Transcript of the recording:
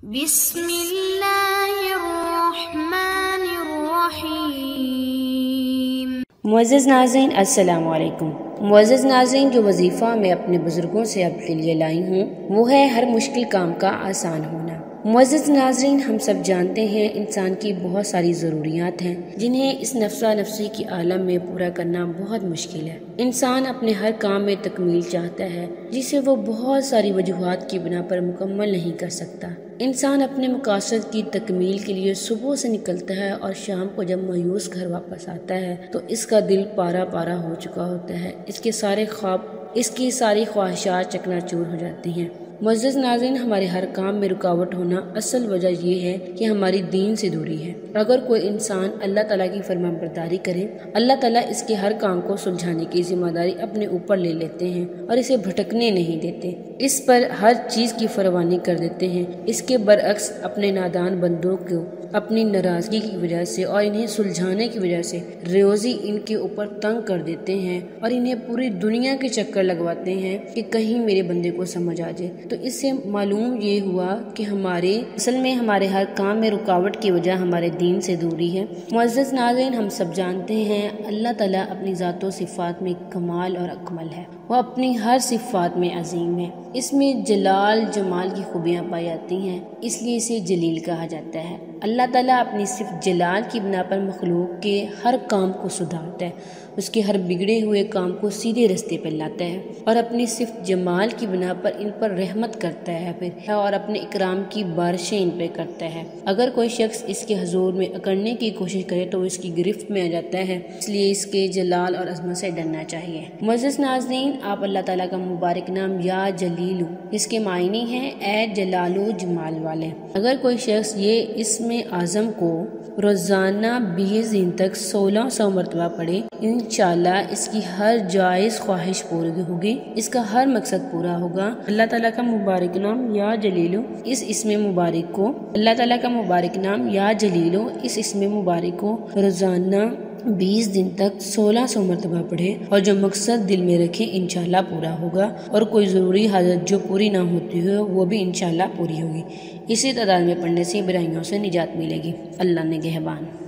بسم اللہ الرحمن الرحیم۔ معزز ناظرین السلام علیکم۔ معزز ناظرین، جو وظیفہ میں اپنے بزرگوں سے آپ کے لیے لائی ہوں وہ ہے ہر مشکل کام کا آسان ہونا۔ معزز ناظرین، ہم سب جانتے ہیں انسان کی بہت ساری ضروریات ہیں جنہیں اس نفسا نفسی کی عالم میں پورا کرنا بہت مشکل ہے۔ انسان اپنے ہر کام میں تکمیل چاہتا ہے جسے وہ بہت ساری وجوہات کی بنا پر مکمل نہیں کر سکتا۔ انسان اپنے مقاصد کی تکمیل کے لیے صبح سے نکلتا ہے اور شام کو جب مایوس گھر واپس آتا ہے تو اس کا دل پارا پارا ہو چکا ہوتا ہے، اس کے سارے خواب، اس کی ساری خواہشات چکنا چور ہو جاتی ہیں۔ معزز ناظرین، ہمارے ہر کام میں رکاوٹ ہونا اصل وجہ یہ ہے کہ ہماری دین سے دوری ہے۔ اگر کوئی انسان اللہ تعالیٰ کی فرمان برداری کرے، اللہ تعالیٰ اس کے ہر کام کو سلجھانے کی ذمہ داری اپنے اوپر لے لیتے ہیں اور اسے بھٹکنے نہیں دیتے، اس پر ہر چیز کی فراوانی کر دیتے ہیں۔ اس کے برعکس اپنے نادان بندوں کو اپنی ناراضگی کی وجہ سے اور انہیں سلجھانے کی وجہ سے روزی ان کے اوپر تنگ کر دیتے ہیں اور انہیں پوری دنیا کے چکر لگواتے ہیں کہ کہیں میرے بندے کو سمجھ آ جائے۔ تو اس سے معلوم یہ ہوا کہ اصل میں ہمارے ہر کام میں رکاوٹ کی وجہ ہمارے دین سے دوری ہے۔ معزز ناظرین، ہم سب جانتے ہیں اللہ تعالیٰ اپنی ذات و صفات میں کمال اور اکمل ہے، وہ اپنی ہر صفات میں عظیم ہے، اس میں جلال جمال کی خوبیاں پائی جاتی ہیں، اس لیے اسے جلیل کہا جاتا ہے۔ اللہ تعالیٰ اپنی صرف جلال کی بنا پر مخلوق کے ہر کام کو سدھارتا ہے، اس کے ہر بگڑے ہوئے کام کو سیدھے رستے پر لاتا ہے اور اپنی صرف جمال کی بنا پر ان پر رحمت کرتا ہے اور اپنے اکرام کی بارشیں ان پہ کرتا ہے۔ اگر کوئی شخص اس کے حضور میں اکڑنے کی کوشش کرے تو وہ اس کی گرفت میں آ جاتا ہے، اس لیے اس کے جلال اور عظمت سے ڈرنا چاہیے۔ معزز ناظرین، آپ اللہ تعالیٰ کا مبارک نام یا جلیلو، اس کے معنی ہیں اے جلال و جمال والے۔ اگر کوئی شخص یہ اسم اعظم کو روزانہ 20 دن تک 1600 مرتبہ پڑھے، انشاءاللہ اس کی ہر جائز خواہش پوری ہوگی، اس کا ہر مقصد پورا ہوگا۔ اللہ تعالیٰ کا مبارک نام یا جلیلو، اس اسم مبارک کو اللہ تعالیٰ کا مبارک نام یا جلیلو، اس اسم مبارک کو روزانہ 20 دن تک 1600 مرتبہ پڑھے اور جو مقصد دل میں رکھے انشاءاللہ پورا ہوگا، اور کوئی ضروری حاجت جو پوری نہ ہوتی ہو وہ بھی انشاءاللہ پوری ہوگی۔ اسی تعداد میں پڑھنے سے برائیوں سے نجات ملے گی۔ اللہ نگہبان۔